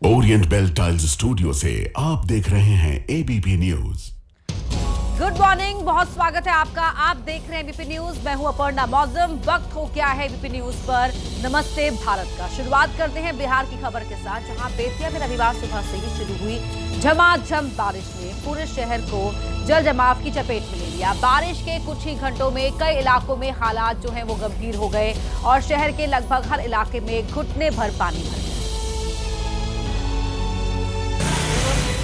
Orient bell tiles studio से आप देख रहे हैं एबीपी न्यूज। गुड मॉर्निंग, बहुत स्वागत है आपका। आप देख रहे हैं एबीपी न्यूज। मैं हूं अपर्णा मौजम। वक्त हो गया है एबीपी न्यूज पर नमस्ते भारत का। शुरुआत करते हैं बिहार की खबर के साथ, जहां बेतिया में रविवार सुबह से ही शुरू हुई झमाझम बारिश ने पूरे शहर को जल जमाव की चपेट में ले लिया। बारिश के कुछ ही घंटों में कई इलाकों में हालात जो हैं वो गंभीर हो गए और शहर के लगभग हर इलाके में घुटने भर पानी भर गया।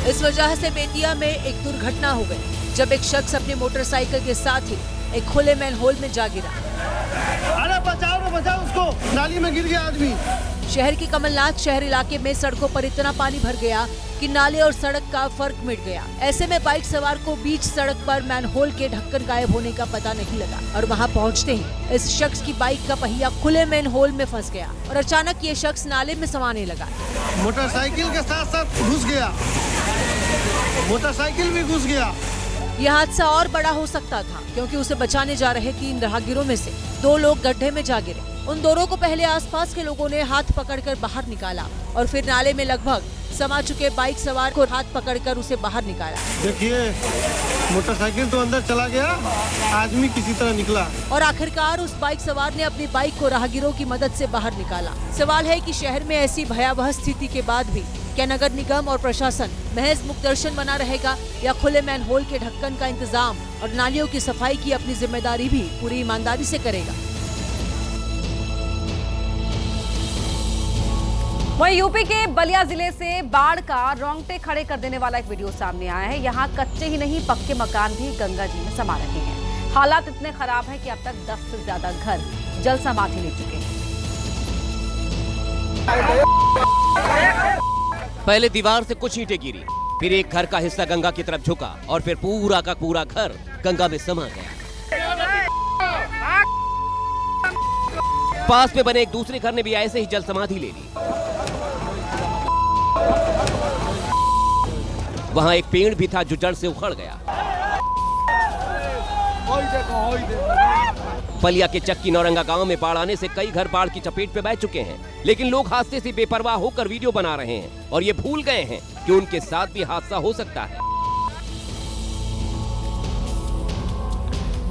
इस वजह से बेतिया में एक दुर्घटना हो गई जब एक शख्स अपनी मोटरसाइकिल के साथ ही एक खुले मैनहोल में जा गिरा। अरे बचाओ उसको, नाली में गिर गया आदमी। शहर की कमलनाथ शहर इलाके में सड़कों पर इतना पानी भर गया कि नाले और सड़क का फर्क मिट गया। ऐसे में बाइक सवार को बीच सड़क पर मैनहोल के ढक्कन गायब होने का पता नहीं लगा और वहां पहुंचते ही इस शख्स की बाइक का पहिया खुले मैनहोल में फंस गया और अचानक ये शख्स नाले में समाने लगा। मोटरसाइकिल के साथ साथ घुस गया, मोटरसाइकिल भी घुस गया। यह हादसा और बड़ा हो सकता था क्योंकि उसे बचाने जा रहे 3 राहगीरों में से 2 लोग गड्ढे में जा गिरे। उन दोनों को पहले आसपास के लोगों ने हाथ पकड़कर बाहर निकाला और फिर नाले में लगभग समा चुके बाइक सवार को हाथ पकड़कर उसे बाहर निकाला। देखिए, मोटरसाइकिल तो अंदर चला गया, आदमी किसी तरह निकला और आखिरकार उस बाइक सवार ने अपनी बाइक को राहगीरों की मदद से बाहर निकाला। सवाल है कि शहर में ऐसी भयावह स्थिति के बाद भी क्या नगर निगम और प्रशासन महज मुक्त दर्शन बना रहेगा या खुले मैनहोल के ढक्कन का इंतजाम और नालियों की सफाई की अपनी जिम्मेदारी भी पूरी ईमानदारी से करेगा। वहीं यूपी के बलिया जिले से बाढ़ का रोंगटे खड़े कर देने वाला एक वीडियो सामने आया है। यहाँ कच्चे ही नहीं पक्के मकान भी गंगा जी में समा रहे हैं। हालात इतने खराब हैं कि अब तक 10 से ज्यादा घर जल समाधि ले चुके हैं। पहले दीवार से कुछ ईंटें गिरी, फिर एक घर का हिस्सा गंगा की तरफ झुका और फिर पूरा का पूरा घर गंगा में समा गया। पास में बने एक दूसरे घर ने भी ऐसे ही जल समाधि ले ली। वहां एक पेड़ भी था जो जड़ से उखड़ गया। बलिया के चक्की नौरंगा गांव में बाढ़ आने से कई घर बाढ़ की चपेट में बह चुके हैं, लेकिन लोग हादसे से बेपरवाह होकर वीडियो बना रहे हैं और ये भूल गए हैं कि उनके साथ भी हादसा हो सकता है।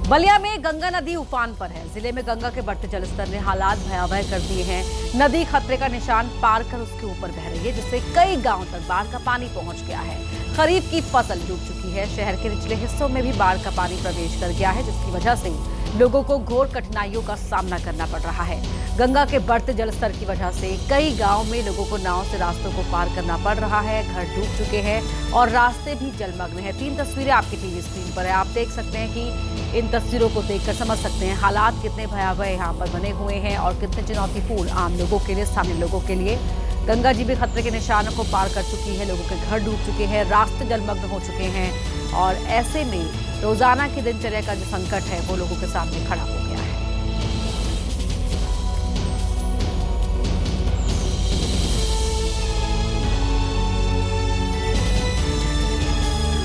बलिया में गंगा नदी उफान पर है। जिले में गंगा के बढ़ते जलस्तर ने हालात भयावह कर दिए हैं। नदी खतरे का निशान पार कर उसके ऊपर बह रही है, जिससे कई गांवों तक बाढ़ का पानी पहुंच गया है। खरीफ की फसल डूब चुकी है। शहर के निचले हिस्सों में भी बाढ़ का पानी प्रवेश कर गया है, जिसकी वजह से लोगों को घोर कठिनाइयों का सामना करना पड़ रहा है। गंगा के बढ़ते जलस्तर की वजह से कई गांवों में लोगों को नाव से रास्तों को पार करना पड़ रहा है। घर डूब चुके हैं और रास्ते भी जलमग्न हैं। 3 तस्वीरें आपकी टीवी स्क्रीन पर है। आप देख सकते हैं कि इन तस्वीरों को देखकर समझ सकते हैं हालात कितने भयावह यहाँ पर बने हुए हैं और कितने चुनौतीपूर्ण आम लोगों के लिए, स्थानीय लोगों के लिए। गंगा जी भी खतरे के निशानों को पार कर चुकी है। लोगों के घर डूब चुके हैं, रास्ते जलमग्न हो चुके हैं और ऐसे में रोजाना की दिनचर्या का जो संकट है वो लोगों के सामने खड़ा हो गया है।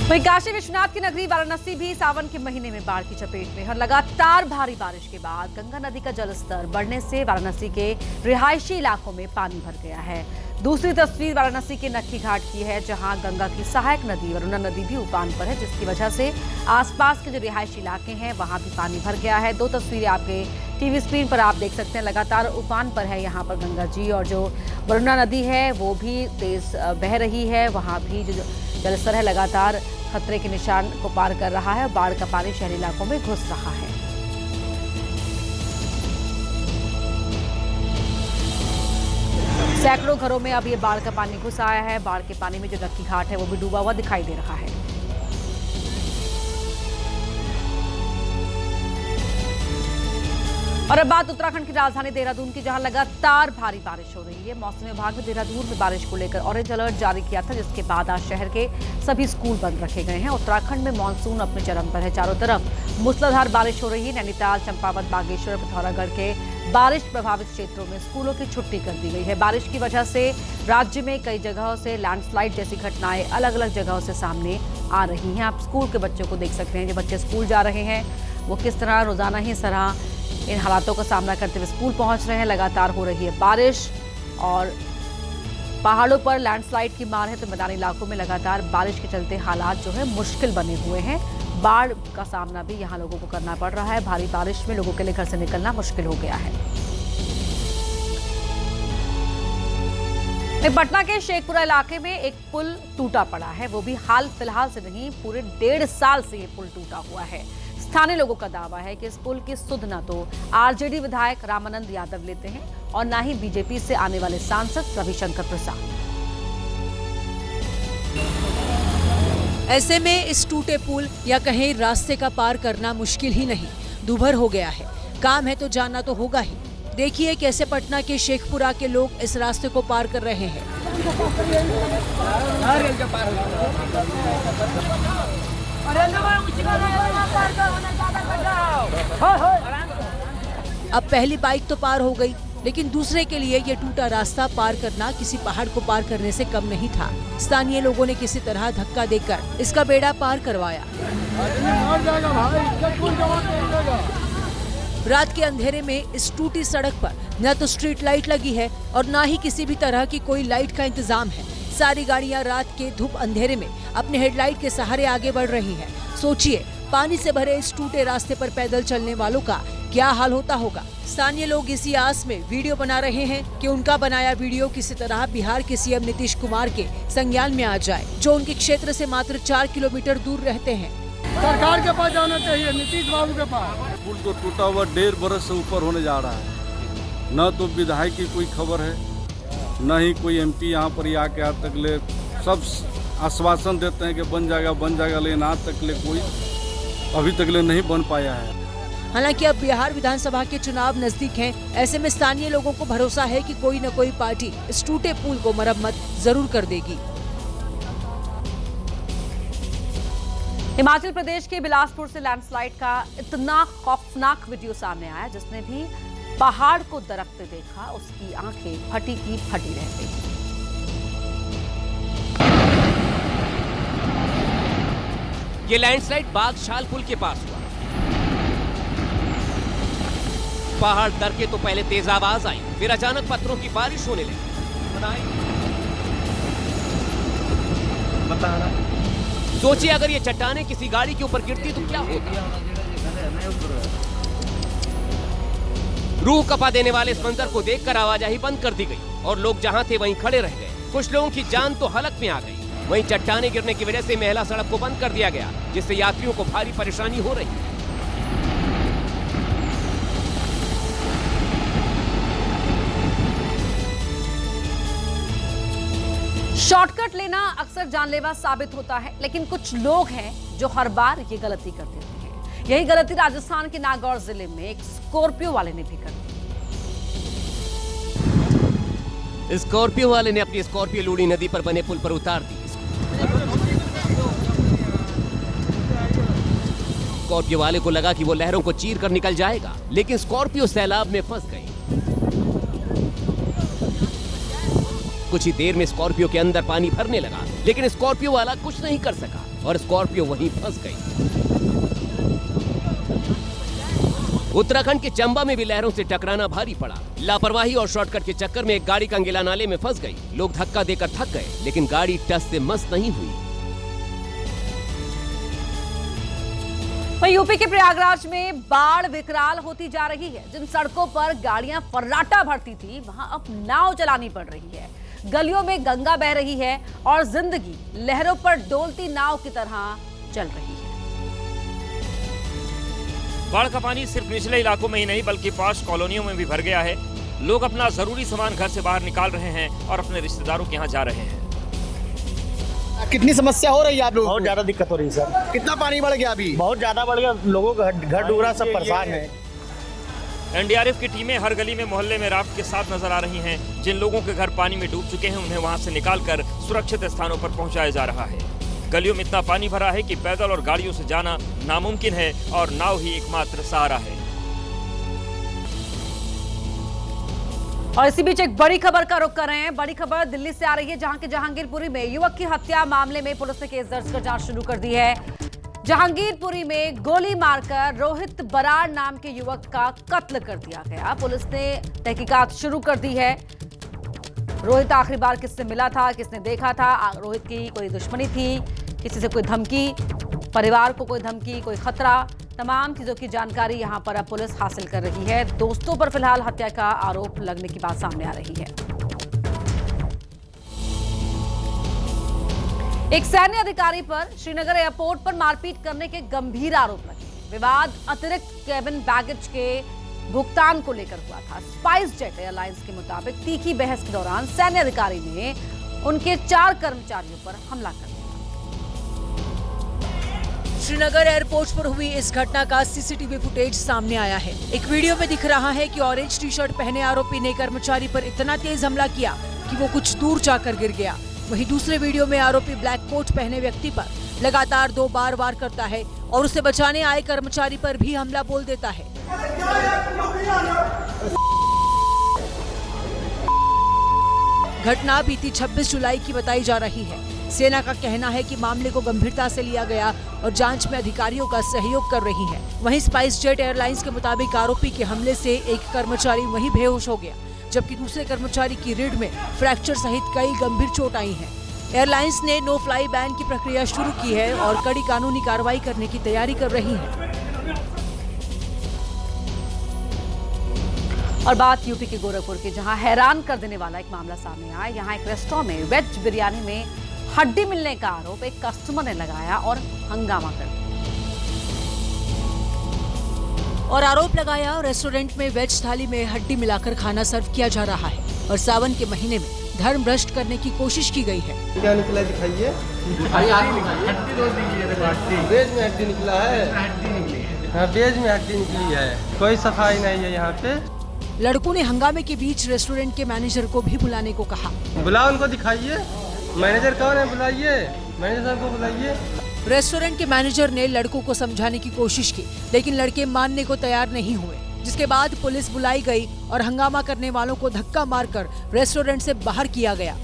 वहीं काशी विश्वनाथ की नगरी वाराणसी भी सावन के महीने में बाढ़ की चपेट में है। लगातार भारी बारिश के बाद गंगा नदी का जलस्तर बढ़ने से वाराणसी के रिहायशी इलाकों में पानी भर गया है। दूसरी तस्वीर वाराणसी के नक्की घाट की है, जहां गंगा की सहायक नदी वरुणा नदी भी उफान पर है, जिसकी वजह से आसपास के जो रिहायशी इलाके हैं वहां भी पानी भर गया है। 2 तस्वीरें आपके टीवी स्क्रीन पर आप देख सकते हैं। लगातार उफान पर है यहाँ पर गंगा जी और जो वरुणा नदी है वो भी तेज बह रही है। वहां भी जो जलस्तर है लगातार खतरे के निशान को पार कर रहा है। बाढ़ का पानी शहरी इलाकों में घुस रहा है। सैकड़ों घरों में अब ये बाढ़ का पानी घुस आया है। बाढ़ के पानी में जो नक्की घाट है वो भी डूबा हुआ दिखाई दे रहा है। और अब बात उत्तराखंड की राजधानी देहरादून की, जहां लगातार भारी बारिश हो रही है। मौसम विभाग ने देहरादून में बारिश को लेकर ऑरेंज अलर्ट जारी किया था, जिसके बाद आज शहर के सभी स्कूल बंद रखे गए हैं। उत्तराखंड में मानसून अपने चरम पर है। चारों तरफ मूसलाधार बारिश हो रही है। नैनीताल, चंपावत, बागेश्वर, पिथौरागढ़ के बारिश प्रभावित क्षेत्रों में स्कूलों की छुट्टी कर दी गई है। बारिश की वजह से राज्य में कई जगहों से लैंडस्लाइड जैसी घटनाएं अलग अलग जगहों से सामने आ रही हैं। आप स्कूल के बच्चों को देख सकते हैं। जो बच्चे स्कूल जा रहे हैं वो किस तरह रोजाना ही तरह इन हालातों का सामना करते हुए स्कूल पहुंच रहे हैं। लगातार हो रही है बारिश और पहाड़ों पर लैंडस्लाइड की मार है तो मैदानी इलाकों में लगातार बारिश के चलते हालात जो है मुश्किल बने हुए हैं। बाढ़ का सामना भी यहां लोगों को करना पड़ रहा है। भारी बारिश में लोगों के लिए घर से निकलना मुश्किल हो गया है। पटना के शेखपुरा इलाके में एक पुल टूटा पड़ा है, वो भी हाल फिलहाल से नहीं, पूरे 1.5 साल से ये पुल टूटा हुआ है। स्थानीय लोगों का दावा है कि इस पुल की सुध न तो आरजेडी विधायक रामानंद यादव लेते हैं और न ही बीजेपी से आने वाले सांसद रविशंकर प्रसाद। ऐसे में इस टूटे पुल या कहीं रास्ते का पार करना मुश्किल ही नहीं, दूभर हो गया है। काम है तो जाना तो होगा ही। देखिए कैसे पटना के शेखपुरा के लोग इस रास्ते को पार कर रहे हैं। अब पहली बाइक तो पार हो गई, लेकिन दूसरे के लिए ये टूटा रास्ता पार करना किसी पहाड़ को पार करने से कम नहीं था। स्थानीय लोगों ने किसी तरह धक्का देकर इसका बेड़ा पार करवाया। रात के अंधेरे में इस टूटी सड़क पर न तो स्ट्रीट लाइट लगी है और न ही किसी भी तरह की कोई लाइट का इंतजाम है। सारी गाड़ियां रात के धूप अंधेरे में अपने हेडलाइट के सहारे आगे बढ़ रही हैं। सोचिए पानी से भरे इस टूटे रास्ते पर पैदल चलने वालों का क्या हाल होता होगा। स्थानीय लोग इसी आस में वीडियो बना रहे हैं कि उनका बनाया वीडियो किसी तरह बिहार के सीएम नीतीश कुमार के संज्ञान में आ जाए, जो उनके क्षेत्र से मात्र 4 किलोमीटर दूर रहते हैं। सरकार के पास जाना चाहिए, नीतीश बाबू के पास। पुल तो टूटा हुआ 1.5 बरस से ऊपर होने जा रहा है। न तो विधायक की कोई खबर है, न ही कोई एमपी यहाँ पर आके आज तक ले सब आश्वासन देते हैं कि बन जाएगा, लेकिन आज तक ले कोई अभी तक ले नहीं बन पाया है। हालांकि अब बिहार विधानसभा के चुनाव नजदीक हैं, ऐसे में स्थानीय लोगों को भरोसा है कि कोई न कोई पार्टी इस टूटे पुल को मरम्मत जरूर कर देगी। हिमाचल प्रदेश के बिलासपुर से लैंडस्लाइड का इतना खौफनाक वीडियो सामने आया, जिसने भी पहाड़ को दरकते देखा उसकी आंखें फटी की फटी रह गई। ये लैंडस्लाइड बागशाल पुल के पास हुआ। पहाड़ दरके तो पहले तेज आवाज आई, फिर अचानक पत्थरों की बारिश होने लगी। सोचिए अगर ये चट्टानें किसी गाड़ी के ऊपर गिरती तो क्या होता। रूह कपा देने वाले इस मंजर को देखकर आवाजाही बंद कर दी गई और लोग जहां थे वहीं खड़े रह गए। कुछ लोगों की जान तो हलक में आ गई। वहीं चट्टानें गिरने की वजह से मेहला सड़क को बंद कर दिया गया, जिससे यात्रियों को भारी परेशानी हो रही है। शॉर्टकट लेना अक्सर जानलेवा साबित होता है, लेकिन कुछ लोग हैं जो हर बार ये गलती कर देते हैं। यही गलती राजस्थान के नागौर जिले में एक स्कॉर्पियो वाले ने भी कर दी। स्कॉर्पियो वाले ने अपनी स्कॉर्पियो लूणी नदी पर बने पुल पर उतार दी। स्कॉर्पियो वाले को लगा कि वो लहरों को चीर कर निकल जाएगा, लेकिन स्कॉर्पियो सैलाब में फंस गई। कुछ ही देर में स्कॉर्पियो के अंदर पानी भरने लगा, लेकिन स्कॉर्पियो वाला कुछ नहीं कर सका और स्कॉर्पियो वहीं फंस गई। उत्तराखंड के चंबा में भी लहरों से टकराना भारी पड़ा। लापरवाही और शॉर्टकट के चक्कर में एक गाड़ी कंगेला नाले में फंस गई। लोग धक्का देकर थक गए, लेकिन गाड़ी टस से मस नहीं हुई। यूपी के प्रयागराज में बाढ़ विकराल होती जा रही है। जिन सड़कों पर गाड़ियां फर्राटा भरती थी, वहां अब नाव चलानी पड़ रही है। गलियों में गंगा बह रही है और जिंदगी लहरों पर डोलती नाव की तरह चल रही है। बाढ़ का पानी सिर्फ निचले इलाकों में ही नहीं बल्कि पास कॉलोनियों में भी भर गया है। लोग अपना जरूरी सामान घर से बाहर निकाल रहे हैं और अपने रिश्तेदारों के यहाँ जा रहे हैं। कितनी समस्या हो रही है आप लोगों को? बहुत ज्यादा दिक्कत हो रही है सर। कितना पानी बढ़ गया अभी? बहुत ज्यादा बढ़ गया, लोगों का घर डूबा, सब परेशान है। एनडीआरएफ की टीमें हर गली में मोहल्ले में राफ्ट के साथ नजर आ रही हैं। जिन लोगों के घर पानी में डूब चुके हैं उन्हें वहां से निकालकर सुरक्षित स्थानों पर पहुंचाया जा रहा है। गलियों में इतना पानी भरा है कि पैदल और गाड़ियों से जाना नामुमकिन है और नाव ही एकमात्र सहारा है। और इसी बीच एक बड़ी खबर का रुख कर रहे हैं। बड़ी खबर दिल्ली से आ रही है, जहां के जहांगीरपुरी में युवक की हत्या मामले में पुलिस ने केस दर्ज कर जांच शुरू कर दी है। जहांगीरपुरी में गोली मारकर रोहित बराड़ नाम के युवक का कत्ल कर दिया गया। पुलिस ने तहकीकात शुरू कर दी है। रोहित आखिरी बार किससे मिला था, किसने देखा था, रोहित की कोई दुश्मनी थी, किसी से कोई धमकी, परिवार को कोई धमकी, कोई खतरा, तमाम चीजों की जानकारी यहां पर अब पुलिस हासिल कर रही है। दोस्तों पर फिलहाल हत्या का आरोप लगने की बात सामने आ रही है। एक सैन्य अधिकारी पर श्रीनगर एयरपोर्ट पर मारपीट करने के गंभीर आरोप लगे। विवाद अतिरिक्त केबिन बैगेज के भुगतान को लेकर हुआ था। स्पाइस जेट एयरलाइंस के मुताबिक तीखी बहस के दौरान सैन्य अधिकारी ने उनके 4 कर्मचारियों पर हमला कर दिया। श्रीनगर एयरपोर्ट पर हुई इस घटना का सीसीटीवी फुटेज सामने आया है। एक वीडियो में दिख रहा है कि ऑरेंज टी शर्ट पहने आरोपी ने कर्मचारी पर इतना तेज हमला किया कि वो कुछ दूर जाकर गिर गया। वहीं दूसरे वीडियो में आरोपी ब्लैक कोट पहने व्यक्ति पर लगातार 2 बार वार करता है और उसे बचाने आए कर्मचारी पर भी हमला बोल देता है। घटना बीती 26 जुलाई की बताई जा रही है। सेना का कहना है कि मामले को गंभीरता से लिया गया और जांच में अधिकारियों का सहयोग कर रही है। वहीं स्पाइस जेट एयरलाइंस के मुताबिक आरोपी के हमले से एक कर्मचारी वहीं बेहोश हो गया, जबकि दूसरे कर्मचारी की रीढ़ में फ्रैक्चर सहित कई गंभीर चोट आई है। एयरलाइंस ने नो फ्लाई बैन की प्रक्रिया शुरू की है और कड़ी कानूनी कार्रवाई करने की तैयारी कर रही है। और बात यूपी के गोरखपुर की, जहां हैरान कर देने वाला एक मामला सामने आया। यहां एक रेस्टोरेंट में वेज बिरयानी में हड्डी मिलने का आरोप एक कस्टमर ने लगाया और हंगामा कर दिया। और आरोप लगाया रेस्टोरेंट में वेज थाली में हड्डी मिलाकर खाना सर्व किया जा रहा है और सावन के महीने में धर्म भ्रष्ट करने की कोशिश की गई है। क्या निकला दिखाइए। वेज में हड्डी निकला है। हाँ, वेज में हड्डी निकली है। कोई सफाई नहीं है यहाँ पे। लड़कों ने हंगामे के बीच रेस्टोरेंट के मैनेजर को भी बुलाने को कहा। बुलाओ, उनको दिखाइए। मैनेजर कौन है, बुलाइए। मैनेजर साहब को बुलाइए। रेस्टोरेंट के मैनेजर ने लड़कों को समझाने की कोशिश की, लेकिन लड़के मानने को तैयार नहीं हुए, जिसके बाद पुलिस बुलाई गई और हंगामा करने वालों को धक्का मारकर रेस्टोरेंट से बाहर किया गया।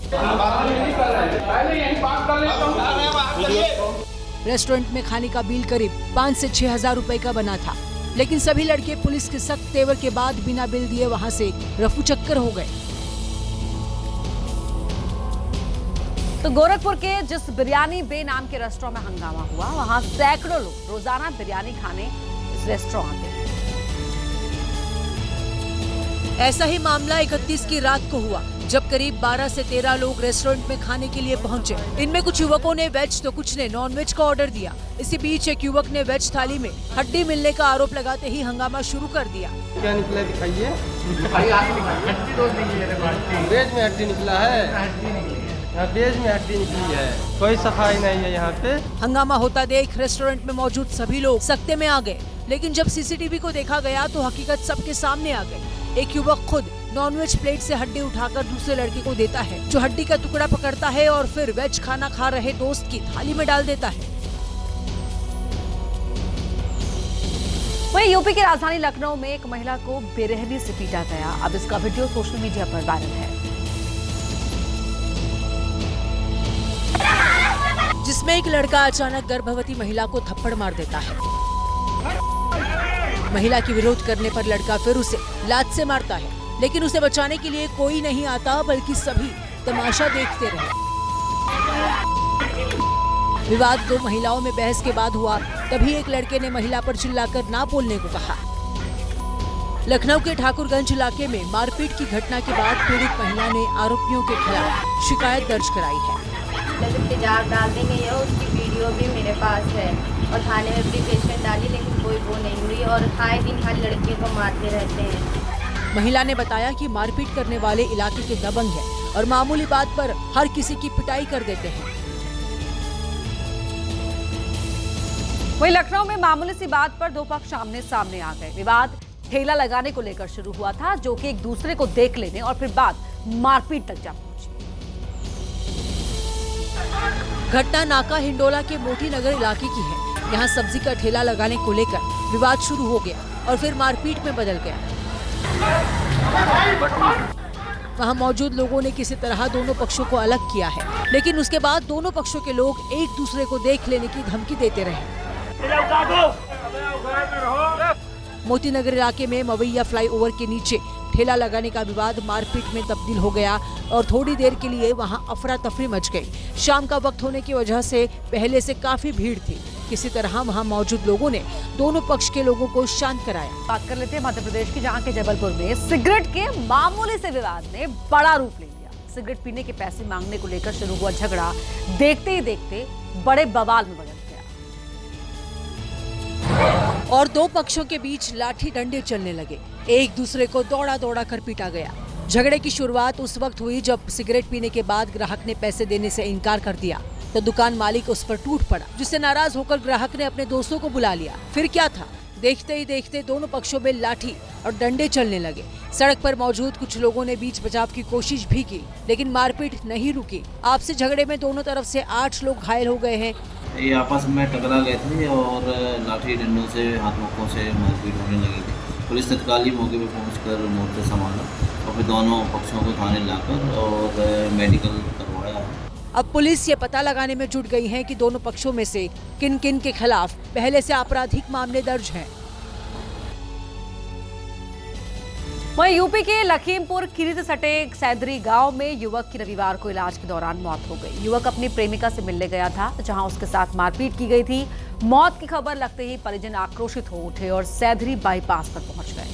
रेस्टोरेंट में खाने का बिल करीब 5 से 6 हजार रुपए का बना था, लेकिन सभी लड़के पुलिस के सख्त तेवर के बाद बिना बिल दिए वहां से रफू चक्कर हो गए। तो गोरखपुर के जिस बिरयानी बे नाम के रेस्टोरेंट में हंगामा हुआ, वहां सैकड़ों लोग रोजाना बिरयानी खाने इस रेस्टोरेंट आते हैं। ऐसा ही मामला 31 की रात को हुआ, जब करीब 12 से 13 लोग रेस्टोरेंट में खाने के लिए पहुंचे। इनमें कुछ युवकों ने वेज तो कुछ ने नॉन-वेज का ऑर्डर दिया। इसी बीच एक युवक ने वेज थाली में हड्डी मिलने का आरोप लगाते ही हंगामा शुरू कर दिया। क्या निकला दिखाइए। वेज में हड्डी निकला है। वेज में हड्डी निकली है। कोई सफाई नहीं है यहाँ पे। हंगामा होता देख रेस्टोरेंट में मौजूद सभी लोग सख्ते में आ गए, लेकिन जब सीसीटीवी को देखा गया तो हकीकत सबके सामने आ गई। एक युवक खुद नॉनवेज प्लेट से हड्डी उठाकर दूसरे लड़के को देता है, जो हड्डी का टुकड़ा पकड़ता है और फिर वेज खाना खा रहे दोस्त की थाली में डाल देता है। वहीं यूपी की राजधानी लखनऊ में एक महिला को बेरहमी से पीटा गया। अब इसका वीडियो सोशल मीडिया पर वायरल है, जिसमें एक लड़का अचानक गर्भवती महिला को थप्पड़ मार देता है। महिला की विरोध करने पर लड़का फिर उसे लात से मारता है, लेकिन उसे बचाने के लिए कोई नहीं आता, बल्कि सभी तमाशा देखते रहे। विवाद 2 महिलाओं में बहस के बाद हुआ, तभी एक लड़के ने महिला पर चिल्लाकर ना बोलने को कहा। लखनऊ के ठाकुरगंज इलाके में मारपीट की घटना के बाद पीड़ित महिला ने आरोपियों के खिलाफ शिकायत दर्ज कराई है। तेजाब डाल देंगे, या उसकी वीडियो भी मेरे पास है और थाने में एप्लीकेशन डाली, लेकिन कोई वो नहीं हुई और आए दिन हर लड़कियों को मारते रहते हैं। महिला ने बताया कि मारपीट करने वाले इलाके के दबंग हैं और मामूली बात पर हर किसी की पिटाई कर देते हैं। वहीं लखनऊ में मामूली सी बात पर 2 पक्ष आमने सामने आ गए। विवाद ठेला लगाने को लेकर शुरू हुआ था, जो कि एक दूसरे को देख लेने और फिर बाद मारपीट तक जा पहुंची। घटना नाका हिंडोला के मोती नगर इलाके की है। यहाँ सब्जी का ठेला लगाने को लेकर विवाद शुरू हो गया और फिर मारपीट में बदल गया। वहाँ मौजूद लोगों ने किसी तरह दोनों पक्षों को अलग किया है, लेकिन उसके बाद दोनों पक्षों के लोग एक दूसरे को देख लेने की धमकी देते रहे। मोती नगर इलाके में मवैया फ्लाईओवर के नीचे ठेला लगाने का विवाद मारपीट में तब्दील हो गया और थोड़ी देर के लिए वहां अफरा तफरी मच गई। शाम का वक्त होने की वजह से पहले से काफी भीड़ थी। किसी तरह वहां मौजूद लोगों ने दोनों पक्ष के लोगों को शांत कराया। बात कर लेते हैं मध्य प्रदेश की, जहां के जबलपुर में सिगरेट के मामूली से विवाद ने बड़ा रूप ले लिया। सिगरेट पीने के पैसे मांगने को लेकर शुरू हुआ झगड़ा देखते ही देखते बड़े बवाल में बदल गया और दो पक्षों के बीच लाठी डंडे चलने लगे। एक दूसरे को दौड़ा दौड़ा कर पीटा गया। झगड़े की शुरुआत उस वक्त हुई जब सिगरेट पीने के बाद ग्राहक ने पैसे देने से इनकार कर दिया तो दुकान मालिक उस पर टूट पड़ा, जिससे नाराज होकर ग्राहक ने अपने दोस्तों को बुला लिया। फिर क्या था, देखते ही देखते दोनों पक्षों में लाठी और डंडे चलने लगे। सड़क पर मौजूद कुछ लोगों ने बीच बचाव की कोशिश भी की, लेकिन मारपीट नहीं रुकी। आपसी झगड़े में दोनों तरफ से 8 लोग घायल हो गए हैं। ये आपस में टकरा गए थे और लाठी डंडों से हाथ मुक्कों से मारपीट होने लगी थी। पुलिस तत्काल ही मौके पर पहुंचकर मोर्चा संभाला और फिर दोनों पक्षों को थाने लाकर और मेडिकल करवाया। अब पुलिस ये पता लगाने में जुट गई है कि दोनों पक्षों में से किन किन के खिलाफ पहले से आपराधिक मामले दर्ज हैं। वहीं यूपी के लखीमपुर खीरी से सटे सैदरी गांव में युवक की रविवार को इलाज के दौरान मौत हो गई। युवक अपनी प्रेमिका से मिलने गया था, जहां उसके साथ मारपीट की गई थी। मौत की खबर लगते ही परिजन आक्रोशित हो उठे और सैदरी बाईपास पर पहुंच गए,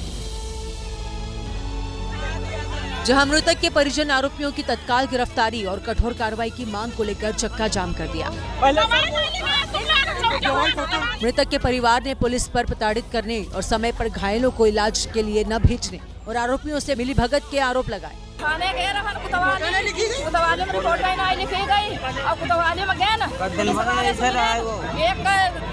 जहां मृतक के परिजन आरोपियों की तत्काल गिरफ्तारी और कठोर कार्रवाई की मांग को लेकर चक्का जाम कर दिया। मृतक के परिवार ने पुलिस पर प्रताड़ित करने और समय पर घायलों को इलाज के लिए न भेजने और आरोपियों से मिलीभगत के आरोप लगाए। थाने गए रहन कुतवाली में रिपोर्ट नहीं लिखी गई और कुतवाली में गए ना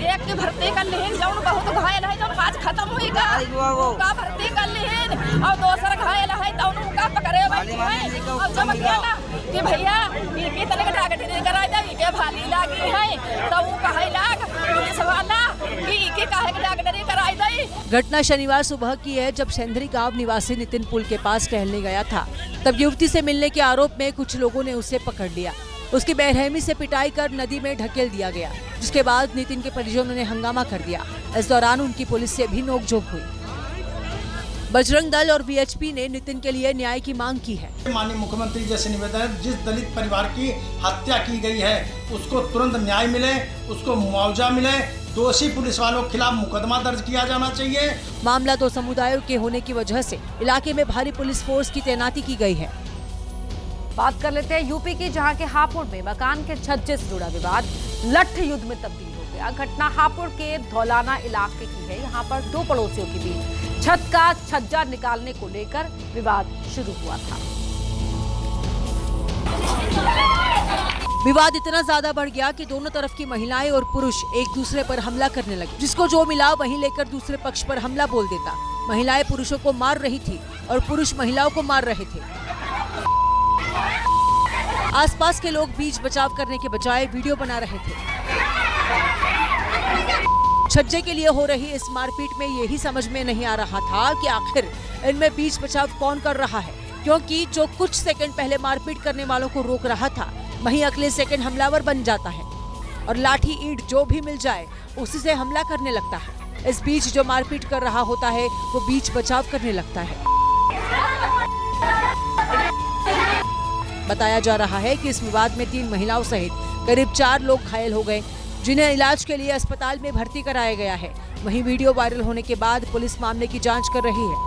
एक की भर्ती कर लीन जौन बहुत घायल है, जौन आज खत्म हुई का भर्ती कर लीन और दूसरा घायल है तौन का पकड़े बैठी है और जब गया ना कि भैया इनकी तने का टारगेट नहीं कराई दे के भाली लागी है तो वो कहे लाग पुलिस वाला कि के काहे के टारगेट नहीं कराई दे। घटना शनिवार सुबह की है, जब सेंधरी गांव निवासी नितिन पुल के पास टहलने गया था। तब युवती से मिलने के आरोप में कुछ लोगों ने उसे पकड़ लिया। उसकी बेरहमी से पिटाई कर नदी में ढकेल दिया गया, जिसके बाद नितिन के परिजनों ने हंगामा कर दिया। इस दौरान उनकी पुलिस से भी नोकझोंक हुई। बजरंग दल और वीएचपी ने नितिन के लिए न्याय की मांग की है। माननीय मुख्यमंत्री जैसे निवेदन है, जिस दलित परिवार की हत्या की गई है उसको तुरंत न्याय मिले, उसको मुआवजा मिले, दोषी पुलिस वालों के खिलाफ मुकदमा दर्ज किया जाना चाहिए। मामला दो समुदायों के होने की वजह से इलाके में भारी पुलिस फोर्स की तैनाती की गई है। बात कर लेते हैं यूपी की, जहां के हापुड़ में मकान के छज्जे से जुड़ा विवाद लठ युद्ध में तब्दील हो गया। घटना हापुड़ के धौलाना इलाके की है। यहाँ पर दो पड़ोसियों के बीच छत का छज्जा निकालने को लेकर विवाद शुरू हुआ था। विवाद इतना ज्यादा बढ़ गया कि दोनों तरफ की महिलाएं और पुरुष एक दूसरे पर हमला करने लगे। जिसको जो मिला वहीं लेकर दूसरे पक्ष पर हमला बोल देता। महिलाएं पुरुषों को मार रही थी और पुरुष महिलाओं को मार रहे थे। आसपास के लोग बीच बचाव करने के बजाय वीडियो बना रहे थे। छज्जे के लिए हो रही इस मारपीट में यही समझ में नहीं आ रहा था कि आखिर इनमें बीच बचाव कौन कर रहा है, क्योंकि जो कुछ सेकंड पहले मारपीट करने वालों को रोक रहा था वहीं अगले सेकंड हमलावर बन जाता है और लाठी ईंट जो भी मिल जाए उसी से हमला करने लगता है। इस बीच जो मारपीट कर रहा होता है वो बीच बचाव करने लगता है। बताया जा रहा है कि इस विवाद में 3 महिलाओं सहित करीब 4 लोग घायल हो गए, जिन्हें इलाज के लिए अस्पताल में भर्ती कराया गया है। वहीं वीडियो वायरल होने के बाद पुलिस मामले की जांच कर रही है।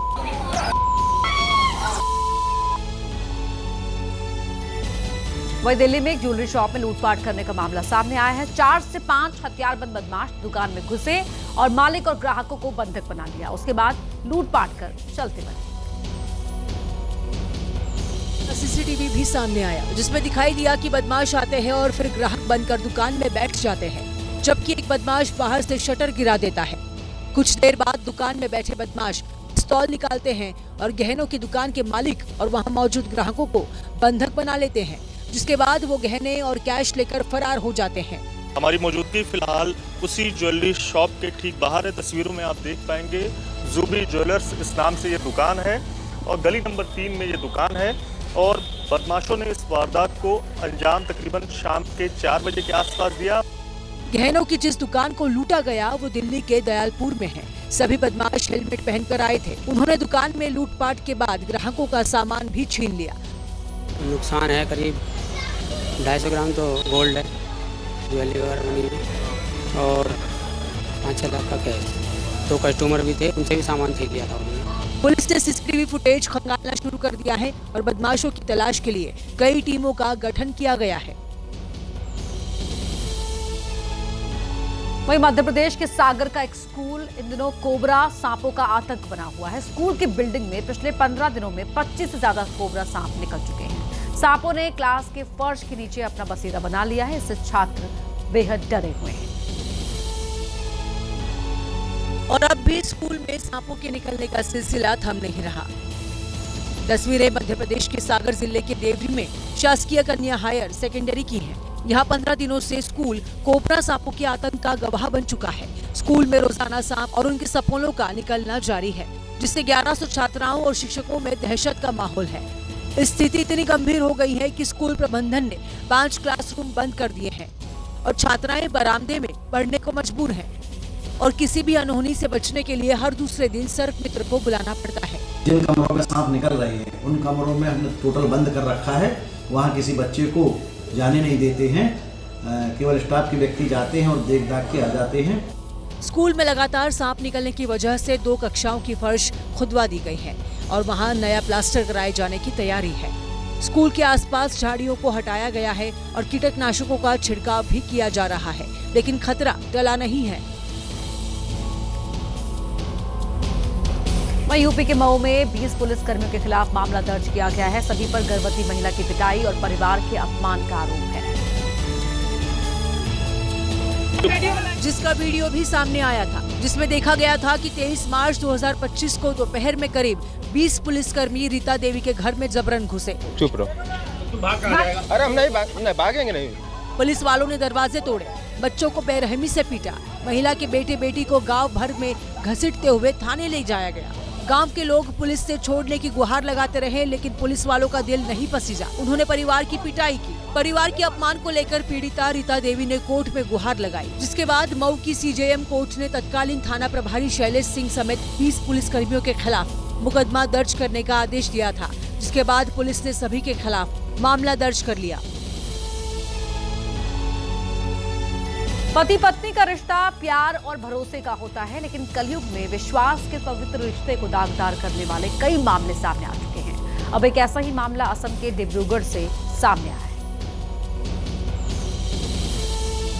वहीं दिल्ली में एक ज्वेलरी शॉप में लूटपाट करने का मामला सामने आया है। 4 से 5 हथियारबंद बदमाश दुकान में घुसे और मालिक और ग्राहकों को बंधक बना लिया। उसके बाद लूटपाट कर चलते बने। सीसीटीवी भी सामने आया, जिसमें दिखाई दिया कि बदमाश आते हैं और फिर ग्राहक बनकर दुकान में बैठ जाते हैं, जबकि एक बदमाश बाहर से शटर गिरा देता है। कुछ देर बाद दुकान में बैठे बदमाश पिस्तौल निकालते हैं और गहनों की दुकान के मालिक और वहां मौजूद ग्राहकों को बंधक बना लेते हैं, जिसके बाद वो गहने और कैश लेकर फरार हो जाते हैं। हमारी मौजूदगी फिलहाल उसी ज्वेलरी शॉप के ठीक बाहर है। तस्वीरों में आप देख पाएंगे जूबी ज्वेलर्स इस नाम से ये दुकान है और गली नंबर 3 में ये दुकान है। और बदमाशों ने इस वारदात को अंजाम तकरीबन शाम के 4 बजे के आसपास दिया। गहनों की जिस दुकान को लूटा गया वो दिल्ली के दयालपुर में है, सभी बदमाश हेलमेट पहनकर आए थे। उन्होंने दुकान में लूटपाट के बाद ग्राहकों का सामान भी छीन लिया। नुकसान है करीब 250 ग्राम तो गोल्ड है, ज्वेलरी वगैरह बनी है और 5-6 लाख का कैश। 2 कस्टमर भी थे, उनसे भी सामान छीन लिया था उन्होंने। पुलिस ने सीसीटीवी फुटेज खंगालना शुरू कर दिया है और बदमाशों की तलाश के लिए कई टीमों का गठन किया गया है। वहीं मध्य प्रदेश के सागर का एक स्कूल इन दिनों कोबरा सांपों का आतंक बना हुआ है। स्कूल की बिल्डिंग में पिछले 15 दिनों में 25 से ज्यादा कोबरा सांप निकल चुके हैं। सांपों ने क्लास के फर्श के नीचे अपना बसेरा बना लिया है। इससे छात्र बेहद डरे हुए हैं। और अब भी स्कूल में सांपों के निकलने का सिलसिला थम नहीं रहा। तस्वीरें मध्य प्रदेश के सागर जिले के देवरी में शासकीय कन्या हायर सेकेंडरी की हैं। यहाँ 15 दिनों से स्कूल कोबरा सांपों के आतंक का गवाह बन चुका है। स्कूल में रोजाना सांप और उनके सपोलों का निकलना जारी है, जिससे 1100 छात्राओं और शिक्षकों में दहशत का माहौल है। स्थिति इतनी गंभीर हो गई है कि स्कूल प्रबंधन ने 5 क्लासरूम बंद कर दिए हैं और छात्राएं बरामदे में पढ़ने को मजबूर हैं। और किसी भी अनहोनी से बचने के लिए हर दूसरे दिन सर्प मित्र को बुलाना पड़ता है। जिन कमरों में सांप निकल रहे हैं उन कमरों में हमने टोटल बंद कर रखा है। वहाँ किसी बच्चे को जाने नहीं देते हैं। केवल स्टाफ के व्यक्ति जाते हैं और देख दाख के आ जाते हैं। स्कूल में लगातार सांप निकलने की वजह से 2 कक्षाओं की फर्श खुदवा दी गई है और वहाँ नया प्लास्टर कराए जाने की तैयारी है। स्कूल के आसपास झाड़ियों को हटाया गया है और कीटनाशकों का छिड़काव भी किया जा रहा है, लेकिन खतरा टला नहीं है। वहीं यूपी के मऊ में 20 पुलिसकर्मियों के खिलाफ मामला दर्ज किया गया है। सभी पर गर्भवती महिला की पिटाई और परिवार के अपमान का आरोप है, जिसका वीडियो भी सामने आया था, जिसमें देखा गया था कि 23 मार्च 2025 को दोपहर में करीब 20 पुलिसकर्मी रीता देवी के घर में जबरन घुसे। चुप रहो, अरे हम नहीं भागेंगे नहीं। पुलिस वालों ने दरवाजे तोड़े, बच्चों को बेरहमी से पीटा, महिला के बेटे बेटी को गांव भर में घसीटते हुए थाने ले जाया गया। गांव के लोग पुलिस से छोड़ने की गुहार लगाते रहे, लेकिन पुलिस वालों का दिल नहीं पसीजा। उन्होंने परिवार की पिटाई की। परिवार के अपमान को लेकर पीड़िता रीता देवी ने कोर्ट में गुहार लगाई, जिसके बाद मऊ की सीजेएम कोर्ट ने तत्कालीन थाना प्रभारी शैलेश सिंह समेत 20 पुलिसकर्मियों के खिलाफ मुकदमा दर्ज करने का आदेश दिया था, जिसके बाद पुलिस ने सभी के खिलाफ मामला दर्ज कर लिया। पति पत्नी का रिश्ता प्यार और भरोसे का होता है, लेकिन कलयुग में विश्वास के पवित्र रिश्ते को दागदार करने वाले कई मामले सामने आ चुके हैं। अब एक ऐसा ही मामला असम के डिब्रूगढ़ से सामने आया है,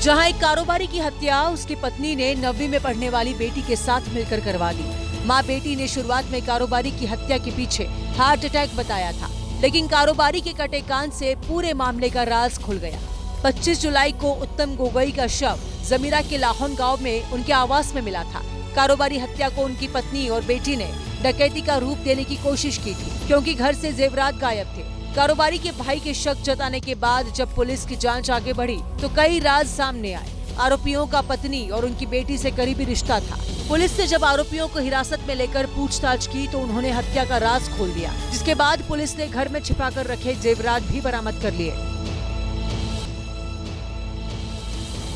जहां एक कारोबारी की हत्या उसकी पत्नी ने 9वीं में पढ़ने वाली बेटी के साथ मिलकर करवा दी। मां बेटी ने शुरुआत में कारोबारी की हत्या के पीछे हार्ट अटैक बताया था, लेकिन कारोबारी के कटे कान से पूरे मामले का राज खुल गया। 25 जुलाई को उत्तम गोगोई का शव जमीरा के लाहौन गांव में उनके आवास में मिला था। कारोबारी हत्या को उनकी पत्नी और बेटी ने डकैती का रूप देने की कोशिश की थी, क्योंकि घर से जेवरात गायब थे। कारोबारी के भाई के शक जताने के बाद जब पुलिस की जांच आगे बढ़ी तो कई राज सामने आए। आरोपियों का पत्नी और उनकी बेटी से करीबी रिश्ता था। पुलिस ने जब आरोपियों को हिरासत में लेकर पूछताछ की तो उन्होंने हत्या का राज खोल दिया, जिसके बाद पुलिस ने घर में छिपाकर रखे जेवरात भी बरामद कर लिए।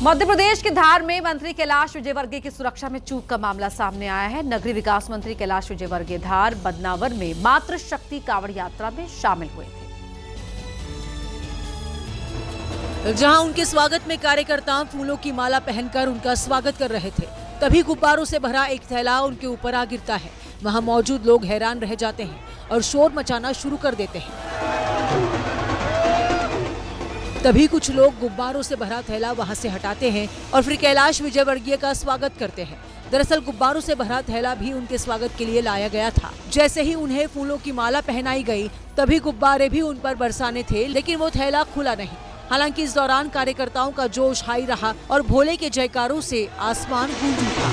मध्य प्रदेश के धार में मंत्री कैलाश विजयवर्गीय की सुरक्षा में चूक का मामला सामने आया है। नगरीय विकास मंत्री कैलाश विजयवर्गीय धार बदनावर में मातृशक्ति कांवड़ यात्रा में शामिल हुए थे, जहां उनके स्वागत में कार्यकर्ता फूलों की माला पहनकर उनका स्वागत कर रहे थे। तभी गुब्बारों से भरा एक थैला उनके ऊपर आ गिरता है। वहां मौजूद लोग हैरान रह जाते हैं और शोर मचाना शुरू कर देते हैं। तभी कुछ लोग गुब्बारों से भरा थैला वहां से हटाते हैं और फिर कैलाश विजयवर्गीय का स्वागत करते हैं। दरअसल गुब्बारों से भरा थैला भी उनके स्वागत के लिए लाया गया था। जैसे ही उन्हें फूलों की माला पहनाई गई तभी गुब्बारे भी उन पर बरसाने थे, लेकिन वो थैला खुला नहीं। हालांकि इस दौरान कार्यकर्ताओं का जोश हाई रहा और भोले के जयकारों से आसमान गूंज उठा।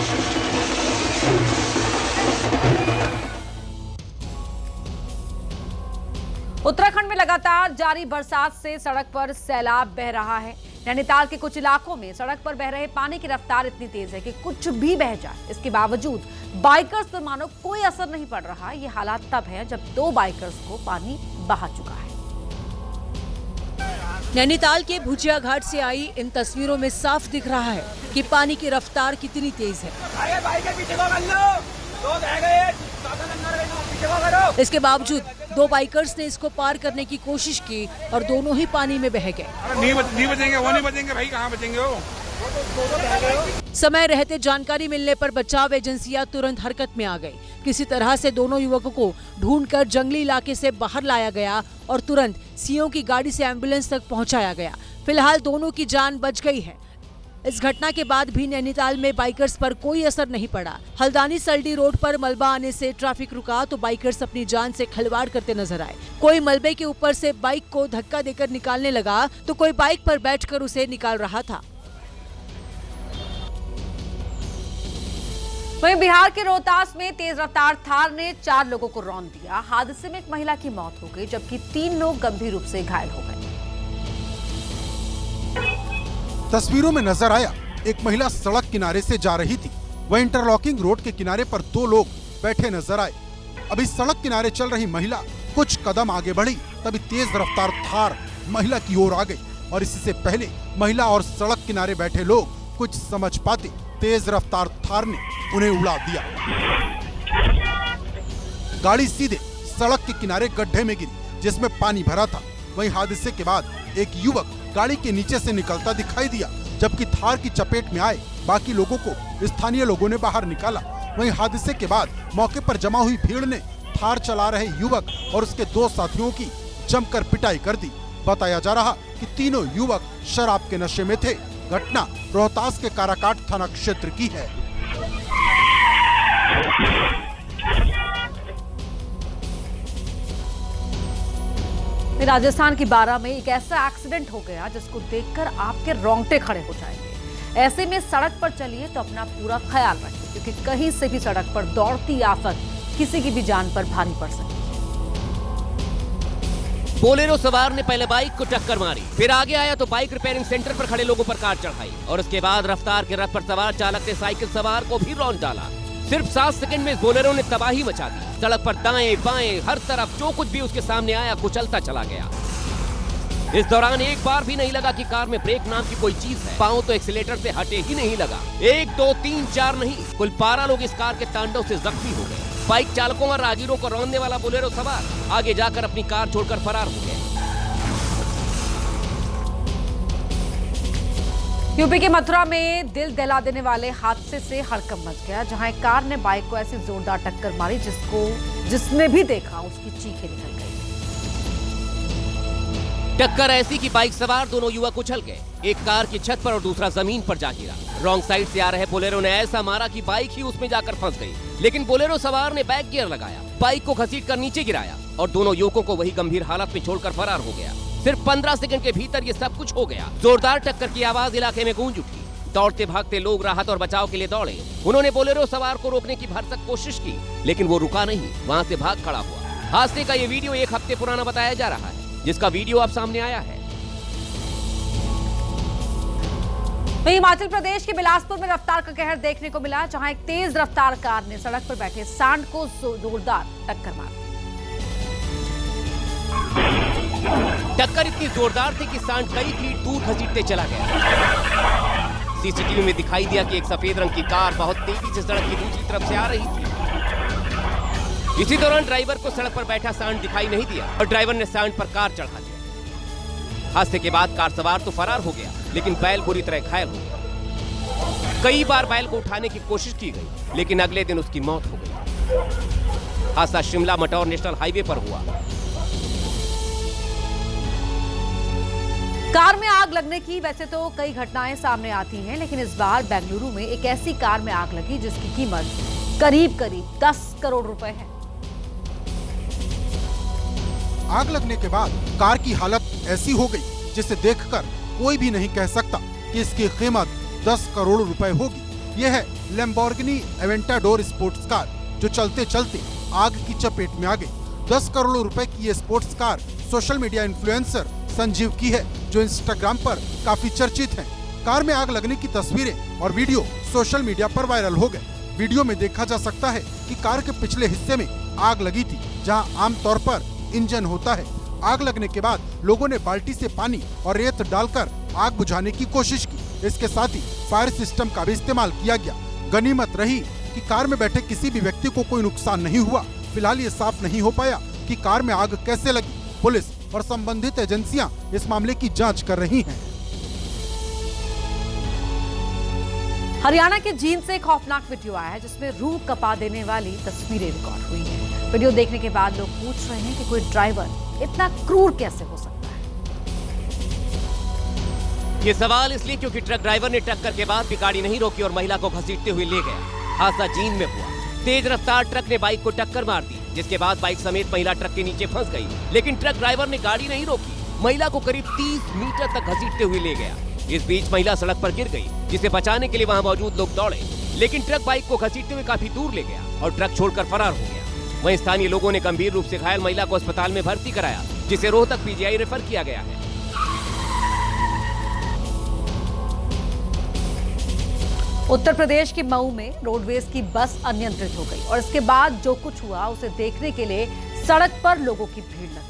उत्तराखंड में लगातार जारी बरसात से सड़क पर सैलाब बह रहा है। नैनीताल के कुछ इलाकों में सड़क पर बह रहे पानी की रफ्तार इतनी तेज है कि कुछ भी बह जाए। इसके बावजूद बाइकर्स पर मानो कोई असर नहीं पड़ रहा। ये हालात तब है जब 2 बाइकर्स को पानी बहा चुका है। नैनीताल के भुजिया घाट से आई इन तस्वीरों में साफ दिख रहा है कि पानी की रफ्तार कितनी तेज है। इसके बावजूद दो बाइकर्स ने इसको पार करने की कोशिश की और दोनों ही पानी में बह गए। नहीं बचेंगे, वो नहीं बचेंगे भाई, कहाँ बचेंगे वो। समय रहते जानकारी मिलने पर बचाव एजेंसियां तुरंत हरकत में आ गई। किसी तरह से दोनों युवकों को ढूंढकर जंगली इलाके से बाहर लाया गया और तुरंत सीओ की गाड़ी से एम्बुलेंस तक पहुंचाया गया। फिलहाल दोनों की जान बच गई है। इस घटना के बाद भी नैनीताल में बाइकर्स पर कोई असर नहीं पड़ा। हल्द्वानी सल्डी रोड पर मलबा आने से ट्रैफिक रुका तो बाइकर्स अपनी जान से खिलवाड़ करते नजर आए। कोई मलबे के ऊपर से बाइक को धक्का देकर निकालने लगा तो कोई बाइक पर बैठकर उसे निकाल रहा था। वहीं बिहार के रोहतास में तेज रफ्तार थार ने 4 लोगों को रौंद दिया। हादसे में एक महिला की मौत हो गई जबकि 3 लोग गंभीर रूप से घायल हो गए। तस्वीरों में नजर आया एक महिला सड़क किनारे से जा रही थी। वह इंटरलॉकिंग रोड के किनारे पर 2 लोग बैठे नजर आए। अभी सड़क किनारे चल रही महिला कुछ कदम आगे बढ़ी तभी तेज रफ्तार थार महिला की ओर आ गई और इससे पहले महिला और सड़क किनारे बैठे लोग कुछ समझ पाते तेज रफ्तार थार ने उन्हें उड़ा दिया। गाड़ी सीधे सड़क के किनारे गड्ढे में गिरी जिसमें पानी भरा था। वहीं हादसे के बाद एक युवक गाड़ी के नीचे से निकलता दिखाई दिया जबकि थार की चपेट में आए बाकी लोगों को स्थानीय लोगों ने बाहर निकाला। वहीं हादसे के बाद मौके पर जमा हुई भीड़ ने थार चला रहे युवक और उसके 2 साथियों की जमकर पिटाई कर दी। बताया जा रहा कि तीनों युवक शराब के नशे में थे। घटना रोहतास के काराकाट थाना क्षेत्र की है। राजस्थान की बारां में एक ऐसा एक्सीडेंट हो गया जिसको देखकर आपके रोंगटे खड़े हो जाएंगे। ऐसे में सड़क पर चलिए तो अपना पूरा ख्याल रखिए क्योंकि कहीं से भी सड़क पर दौड़ती आफत किसी की भी जान पर भारी पड़ सकती है। बोलेरो सवार ने पहले बाइक को टक्कर मारी, फिर आगे आया तो बाइक रिपेयरिंग सेंटर पर खड़े लोगों पर कार चढ़ाई और उसके बाद रफ्तार के रथ पर सवार चालक ने साइकिल सवार को भी रौंद डाला। सिर्फ 7 सेकंड में इस बोलेरो ने तबाही मचा दी। सड़क पर दाएं बाएं हर तरफ जो कुछ भी उसके सामने आया कुचलता चला गया। इस दौरान एक बार भी नहीं लगा कि कार में ब्रेक नाम की कोई चीज है। पांव तो एक्सीलेटर से हटे ही नहीं लगा। 1 2 3 4 नहीं, कुल 12 लोग इस कार के तांडव से जख्मी हो गए। बाइक चालकों और राहगीरों को रौंदने वाला बोलेरो सवार आगे जाकर अपनी कार छोड़कर फरार हो गए। यूपी के मथुरा में दिल दहला देने वाले हादसे से हड़कंप मच गया जहां एक कार ने बाइक को ऐसी जोरदार टक्कर मारी जिसने भी देखा उसकी चीखें निकल गई। टक्कर ऐसी कि बाइक सवार दोनों युवक उछल गए। एक कार की छत पर और दूसरा जमीन पर जा गिरा। रॉन्ग साइड से आ रहे बोलेरो ने ऐसा मारा कि बाइक ही उसमें जाकर फंस गई। लेकिन बोलेरो सवार ने बैक गियर लगाया, बाइक को घसीटकर नीचे गिराया और दोनों युवकों को वही गंभीर हालत में छोड़कर फरार हो गया। सिर्फ 15 सेकंड के भीतर ये सब कुछ हो गया। जोरदार टक्कर की आवाज इलाके में गूंज उठी। दौड़ते भागते लोग राहत और बचाव के लिए दौड़े। उन्होंने बोलेरो सवार को रोकने की भरसक कोशिश की लेकिन वो रुका नहीं, वहां से भाग खड़ा हुआ। हादसे का ये वीडियो 1 हफ्ते पुराना बताया जा रहा है जिसका वीडियो अब सामने आया है। हिमाचल प्रदेश के बिलासपुर में रफ्तार का कहर देखने को मिला जहां एक तेज रफ्तार कार ने सड़क पर बैठे सांड को जोरदार टक्कर मारी। टक्कर इतनी जोरदार थी कि सांड कई फीट दूर घसीटते चला गया। सीसीटीवी में दिखाई दिया कि एक सफेद रंग की कार बहुत तेजी से सड़क की दूसरी तरफ से आ रही थी। इसी दौरान ड्राइवर को सड़क पर बैठा सांड दिखाई नहीं दिया और ड्राइवर ने सांड पर कार चढ़ा दिया। हादसे के बाद कार सवार तो फरार हो गया लेकिन बैल बुरी तरह घायल हो गया। कई बार बैल को उठाने की कोशिश की गई लेकिन अगले दिन उसकी मौत हो गई। हादसा शिमला मटौर नेशनल हाईवे पर हुआ। कार में आग लगने की वैसे तो कई घटनाएं सामने आती हैं लेकिन इस बार बेंगलुरु में एक ऐसी कार में आग लगी जिसकी कीमत करीब 10 करोड़ रुपए है। आग लगने के बाद कार की हालत ऐसी हो गई जिसे देखकर कोई भी नहीं कह सकता कि इसकी कीमत 10 करोड़ रुपए होगी। यह है लैम्बोर्गिनी एवेंटाडोर स्पोर्ट्स कार जो चलते चलते आग की चपेट में आ गई। 10 करोड़ रुपए की ये sports car social media influencer Sanjeev की है जो इंस्टाग्राम पर काफी चर्चित है। कार में आग लगने की तस्वीरें और वीडियो सोशल मीडिया पर वायरल हो गए। वीडियो में देखा जा सकता है कि कार के पिछले हिस्से में आग लगी थी जहां आमतौर पर इंजन होता है। आग लगने के बाद लोगों ने बाल्टी से पानी और रेत डालकर आग बुझाने की कोशिश की। इसके साथ ही फायर सिस्टम का भी इस्तेमाल किया गया। गनीमत रही कि कार में बैठे किसी भी व्यक्ति को कोई नुकसान नहीं हुआ। फिलहाल ये साफ नहीं हो पाया कि कार में आग कैसे लगी। पुलिस और संबंधित एजेंसियां इस मामले की जांच कर रही हैं। हरियाणा के जींद से एक खौफनाक वीडियो आया है जिसमें रूह कपा देने वाली तस्वीरें रिकॉर्ड हुई हैं। वीडियो देखने के बाद लोग पूछ रहे हैं कि कोई ड्राइवर इतना क्रूर कैसे हो सकता है। ये सवाल इसलिए क्योंकि ट्रक ड्राइवर ने टक्कर के बाद भी गाड़ी नहीं रोकी और महिला को घसीटते हुए ले गया। हादसा जींद में हुआ। तेज रफ्तार ट्रक ने बाइक को टक्कर मार दी, जिसके बाद बाइक समेत महिला ट्रक के नीचे फंस गई। लेकिन ट्रक ड्राइवर ने गाड़ी नहीं रोकी, महिला को करीब 30 मीटर तक घसीटते हुए ले गया। इस बीच महिला सड़क पर गिर गई, जिसे बचाने के लिए वहां मौजूद लोग दौड़े, लेकिन ट्रक बाइक को घसीटते हुए काफी दूर ले गया और ट्रक छोड़कर फरार हो गया। वहीं स्थानीय लोगों ने गंभीर रूप से घायल महिला को अस्पताल में भर्ती कराया, जिसे रोहतक पीजीआई रेफर किया गया है। उत्तर प्रदेश के मऊ में रोडवेज की बस अनियंत्रित हो गई और इसके बाद जो कुछ हुआ उसे देखने के लिए सड़क पर लोगों की भीड़ लग गई।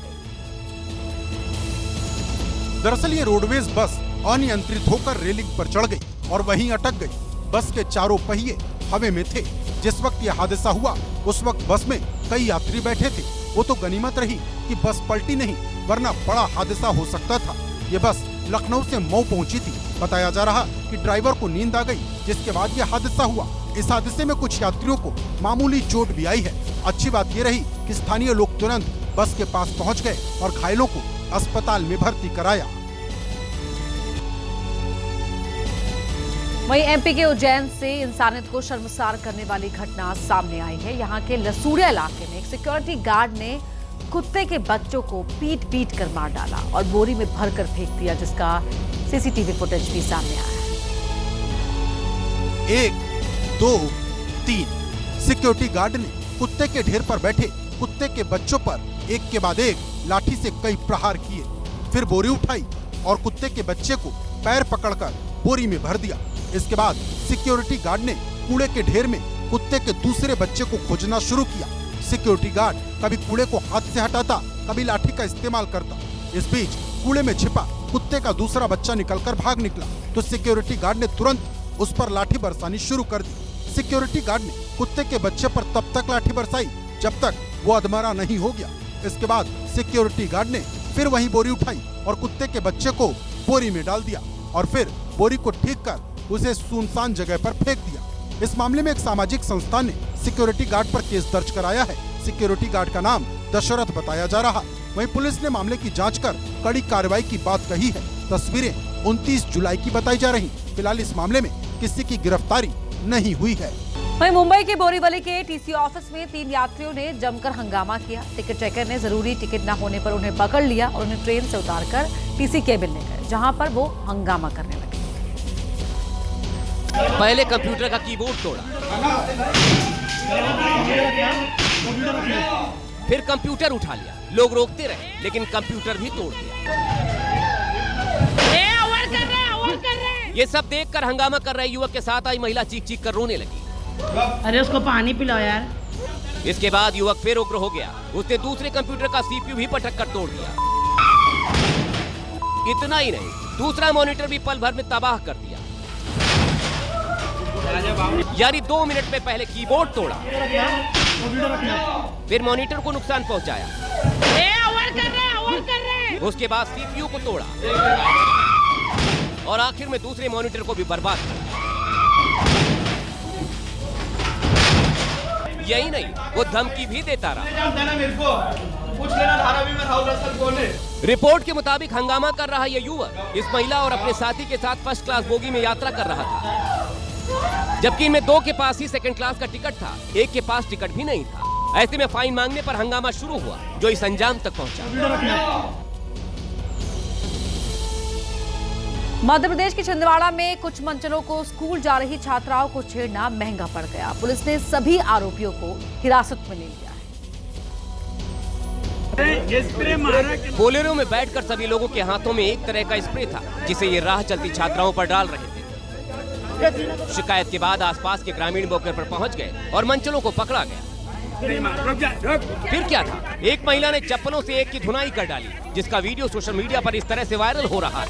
दरअसल ये रोडवेज बस अनियंत्रित होकर रेलिंग पर चढ़ गई और वहीं अटक गई। बस के चारों पहिए हवा में थे। जिस वक्त ये हादसा हुआ उस वक्त बस में कई यात्री बैठे थे। वो तो गनीमत रही कि बस पलटी नहीं, वरना बड़ा हादसा हो सकता था। ये बस लखनऊ से मऊ पहुंची थी। बताया जा रहा कि ड्राइवर को नींद आ गई, जिसके बाद ये हादसा हुआ। इस हादसे में कुछ यात्रियों को मामूली चोट भी आई है। अच्छी बात ये रही कि स्थानीय लोग तुरंत बस के पास पहुंच गए और घायलों को अस्पताल में भर्ती कराया। वहीं एमपी के उज्जैन से इंसानियत को शर्मसार करने वाली घटना सामने आई है। यहाँ के लसूड़िया इलाके में एक सिक्योरिटी गार्ड ने कुत्ते के बच्चों को पीट पीट कर मार डाला और बोरी में भरकर फेंक दिया, जिसका सीसीटीवी फुटेज भी सामने आया है। 1, 2, 3 सिक्योरिटी गार्ड ने कुत्ते के ढेर पर बैठे कुत्ते के बच्चों पर एक के बाद एक लाठी से कई प्रहार किए। फिर बोरी उठाई और कुत्ते के बच्चे को पैर पकड़कर बोरी में भर दिया। इसके बाद सिक्योरिटी गार्ड ने कूड़े के ढेर में कुत्ते के दूसरे बच्चे को खोजना शुरू किया। सिक्योरिटी गार्ड कभी कूड़े को हाथ से हटाता, कभी लाठी का इस्तेमाल करता। इस बीच कूड़े में छिपा कुत्ते का दूसरा बच्चा निकलकर भाग निकला तो सिक्योरिटी गार्ड ने तुरंत उस पर लाठी बरसानी शुरू कर दी। सिक्योरिटी गार्ड ने कुत्ते के बच्चे पर तब तक लाठी बरसाई जब तक वो अधमरा नहीं हो गया। इसके बाद सिक्योरिटी गार्ड ने फिर वही बोरी उठाई और कुत्ते के बच्चे को बोरी में डाल दिया और फिर बोरी को ठीक कर उसे सुनसान जगह पर फेंक दिया। इस मामले में एक सामाजिक संस्था ने सिक्योरिटी गार्ड पर केस दर्ज कराया है। सिक्योरिटी गार्ड का नाम दशरथ बताया जा रहा। वहीं पुलिस ने मामले की जांच कर कड़ी कार्रवाई की बात कही है। तस्वीरें 29 जुलाई की बताई जा रही। फिलहाल इस मामले में किसी की गिरफ्तारी नहीं हुई है। वहीं मुंबई के बोरीवली के टीसी ऑफिस में 3 यात्रियों ने जमकर हंगामा किया। टिकट चेकर ने जरूरी टिकट न होने पर उन्हें पकड़ लिया और उन्हें ट्रेन से उतारकर टीसी केबिन ले गए, जहां पर वो हंगामा करने लगे। पहले कंप्यूटर का कीबोर्ड तोड़ा, फिर कंप्यूटर उठा लिया। लोग रोकते रहे लेकिन कंप्यूटर भी तोड़ दिया। ये सब देखकर हंगामा कर रहे युवक के साथ आई महिला चीख चीख कर रोने लगी। अरे उसको पानी पिलाओ यार। इसके बाद युवक फिर उग्र हो गया। उसने दूसरे कंप्यूटर का सीपीयू भी पटक कर तोड़ दिया। इतना ही नहीं, दूसरा मॉनिटर भी पल भर में तबाह कर दिया। यानी 2 मिनट में पहले कीबोर्ड तोड़ा, फिर मॉनिटर को नुकसान पहुंचाया, उसके बाद सीपीयू को तोड़ा और आखिर में दूसरे मॉनिटर को भी बर्बाद कर दिया। यही नहीं, वो धमकी भी देता रहा। रिपोर्ट के मुताबिक हंगामा कर रहा यह युवक इस महिला और अपने साथी के साथ फर्स्ट क्लास बोगी में यात्रा कर रहा था, जबकि इनमें 2 के पास ही सेकंड क्लास का टिकट था, 1 के पास टिकट भी नहीं था। ऐसे में फाइन मांगने पर हंगामा शुरू हुआ, जो इस अंजाम तक पहुंचा। मध्य प्रदेश के छिंदवाड़ा में कुछ मंचलों को स्कूल जा रही छात्राओं को छेड़ना महंगा पड़ गया। पुलिस ने सभी आरोपियों को हिरासत में ले लिया है। बोलेरो में बैठकर सभी लोगों के हाथों में एक तरह का स्प्रे था, जिसे ये राह चलती छात्राओं पर डाल रहे थे। शिकायत के बाद आसपास के ग्रामीण मौके पर पहुंच गए और मंचलों को पकड़ा गया। फिर क्या था, एक महिला ने चप्पलों से एक की धुनाई कर डाली, जिसका वीडियो सोशल मीडिया पर इस तरह से वायरल हो रहा है।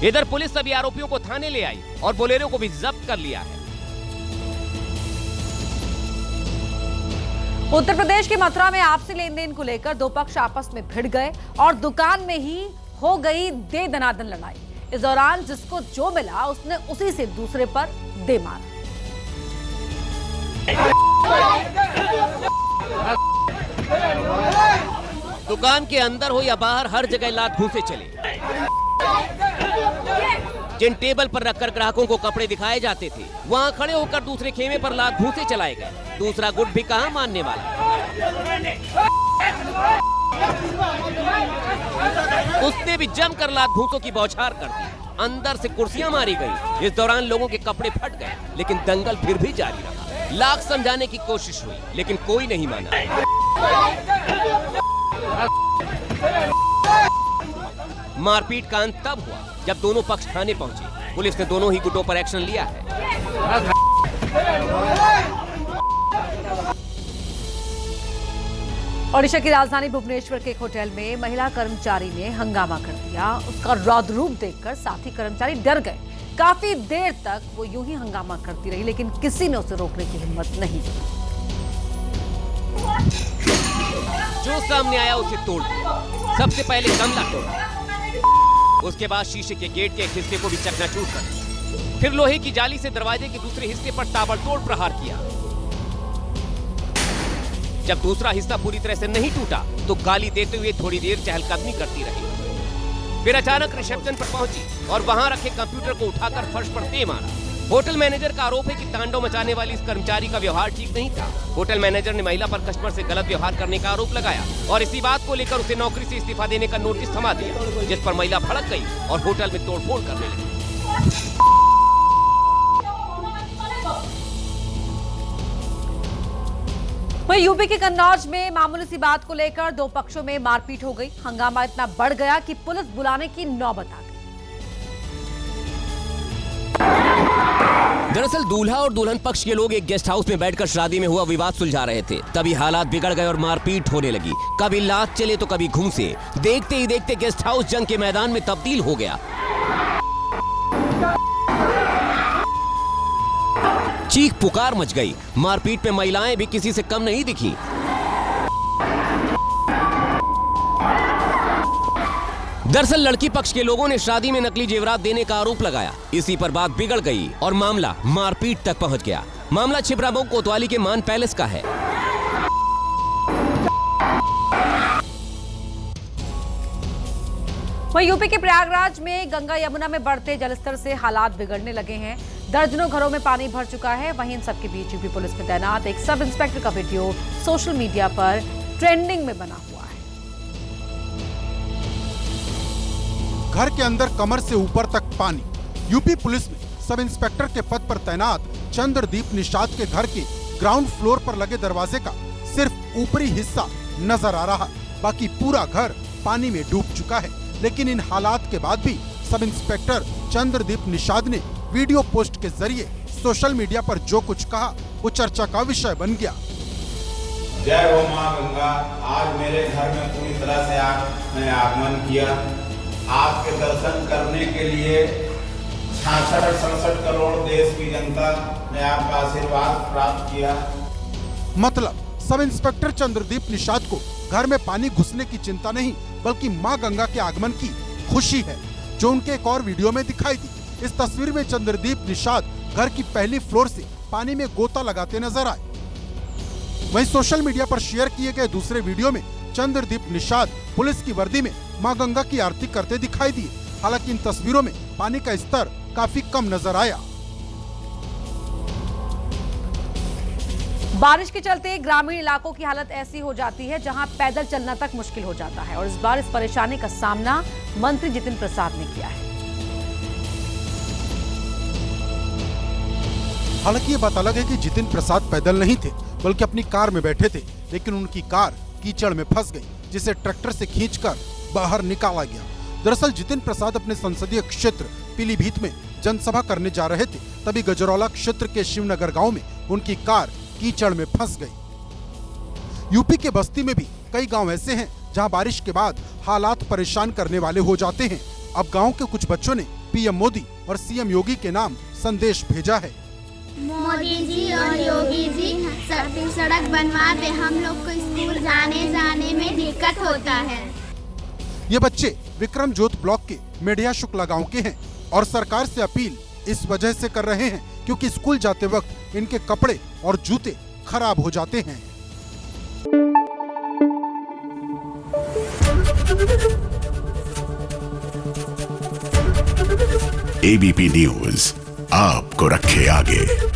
इधर पुलिस सभी आरोपियों को थाने ले आई और बोलेरो को भी जब्त कर लिया है। उत्तर प्रदेश के मथुरा में आपसी लेन देन को लेकर दो पक्ष आपस में भिड़ गए और दुकान में ही हो गई दे दनादन लड़ाई। इस दौरान जिसको जो मिला उसने उसी से दूसरे पर दे मारा। दुकान के अंदर हो या बाहर हर जगह लात घूंसे चले। जिन टेबल पर रखकर ग्राहकों को कपड़े दिखाए जाते थे वहां खड़े होकर दूसरे खेमे पर लात घूंसे चलाए गए। दूसरा गुट भी कहां मानने वाला। उसने भी जमकर लात घूंसों की बौछार कर दी। अंदर से कुर्सियां मारी गई। इस दौरान लोगों के कपड़े फट गए, लेकिन दंगल फिर भी जारी रहा। लाख समझाने की कोशिश हुई, लेकिन कोई नहीं माना। मारपीट का अंत तब हुआ जब दोनों पक्ष थाने पहुंचे। पुलिस ने दोनों ही गुटों पर एक्शन लिया है। ओडिशा की राजधानी भुवनेश्वर के एक होटल में महिला कर्मचारी ने हंगामा कर दिया। उसका रौद्र रूप देखकर साथी कर्मचारी डर गए। काफी देर तक वो यूं ही हंगामा करती रही, लेकिन किसी ने उसे रोकने की हिम्मत नहीं की। जो सामने आया उसे तोड़ दिया। सबसे पहले गमला तोड़ा, उसके बाद शीशे के गेट के एक हिस्से को भी चकनाचूर कर दिया। फिर लोहे की जाली से दरवाजे के दूसरे हिस्से पर ताबड़तोड़ प्रहार किया। जब दूसरा हिस्सा पूरी तरह से नहीं टूटा तो गाली देते हुए थोड़ी देर चहलकदमी करती रही। फिर अचानक रिसेप्शन पर पहुंची और वहां रखे कंप्यूटर को उठाकर फर्श पर दे मारा। होटल मैनेजर का आरोप है कि तांडव मचाने वाली इस कर्मचारी का व्यवहार ठीक नहीं था। होटल मैनेजर ने महिला पर कस्टमर से गलत व्यवहार करने का आरोप लगाया और इसी बात को लेकर उसे नौकरी से इस्तीफा देने का नोटिस थमा दिया, जिस पर महिला भड़क गई और होटल में तोड़फोड़ करने लगी। वहीं यूपी के कन्नौज में मामूली सी बात को लेकर दो पक्षों में मारपीट हो गई। हंगामा इतना बढ़ गया कि पुलिस बुलाने की नौबत आ गई। दरअसल दूल्हा और दुल्हन पक्ष के लोग एक गेस्ट हाउस में बैठकर शादी में हुआ विवाद सुलझा रहे थे। तभी हालात बिगड़ गए और मारपीट होने लगी। कभी लात चले तो कभी घूंसे। देखते ही देखते गेस्ट हाउस जंग के मैदान में तब्दील हो गया। चीख पुकार मच गई। मारपीट में महिलाएं भी किसी से कम नहीं दिखी। दरअसल लड़की पक्ष के लोगों ने शादी में नकली जेवरात देने का आरोप लगाया। इसी पर बात बिगड़ गई और मामला मारपीट तक पहुंच गया। मामला छिबरामऊ कोतवाली के मान पैलेस का है। वहीं यूपी के प्रयागराज में गंगा यमुना में बढ़ते जलस्तर से हालात बिगड़ने लगे हैं। दर्जनों घरों में पानी भर चुका है। वहीं इन सबके बीच यूपी पुलिस में तैनात एक सब इंस्पेक्टर का वीडियो सोशल मीडिया पर ट्रेंडिंग में बना हुआ है। घर के अंदर कमर से ऊपर तक पानी। यूपी पुलिस में सब इंस्पेक्टर के पद पर तैनात चंद्रदीप निषाद के घर के ग्राउंड फ्लोर पर लगे दरवाजे का सिर्फ ऊपरी हिस्सा नजर आ रहा, बाकी पूरा घर पानी में डूब चुका है। लेकिन इन हालात के बाद भी सब इंस्पेक्टर चंद्रदीप निषाद ने वीडियो पोस्ट के जरिए सोशल मीडिया पर जो कुछ कहा वो चर्चा का विषय बन गया। जय हो माँ गंगा। आज मेरे घर में पूरी तरह से मैंने आगमन किया। आपके दर्शन करने के लिए 66-67 करोड़ देश की जनता ने आपका आशीर्वाद प्राप्त किया। मतलब सब इंस्पेक्टर चंद्रदीप निषाद को घर में पानी घुसने की चिंता नहीं, बल्कि मां गंगा के आगमन की खुशी है, जो उनके एक और वीडियो में दिखाई दी। इस तस्वीर में चंद्रदीप निषाद घर की पहली फ्लोर से पानी में गोता लगाते नजर आए। वहीं सोशल मीडिया पर शेयर किए गए दूसरे वीडियो में चंद्रदीप निषाद पुलिस की वर्दी में मां गंगा की आरती करते दिखाई दिए। हालांकि इन तस्वीरों में पानी का स्तर काफी कम नजर आया। बारिश के चलते ग्रामीण इलाकों की हालत ऐसी हो जाती है जहां पैदल चलना तक मुश्किल हो जाता है और इस बार इस परेशानी का सामना मंत्री जितिन प्रसाद ने किया है। हालांकि ये बात अलग है कि जितिन प्रसाद पैदल नहीं थे, बल्कि अपनी कार में बैठे थे, लेकिन उनकी कार कीचड़ में फंस गई, जिसे ट्रैक्टर से खींचकर बाहर निकाला गया। दरअसल जितिन प्रसाद अपने संसदीय क्षेत्र पीलीभीत में जनसभा करने जा रहे थे, तभी गजरौला क्षेत्र के शिवनगर गांव में उनकी कार कीचड़ में फंस गई। यूपी के बस्ती में भी कई गांव ऐसे हैं जहां बारिश के बाद हालात परेशान करने वाले हो जाते हैं। अब गांव के कुछ बच्चों ने पीएम मोदी और सीएम योगी के नाम संदेश भेजा है। मोदी जी और योगी जी सड़क बनवा दे, हम लोग को स्कूल जाने में दिक्कत होता है। ये बच्चे विक्रम जोत ब्लॉक के मेढ़िया शुक्ला गांव के हैं और सरकार से अपील इस वजह से कर रहे हैं क्योंकि स्कूल जाते वक्त इनके कपड़े और जूते खराब हो जाते हैं। एबीपी न्यूज आपको रखे आगे।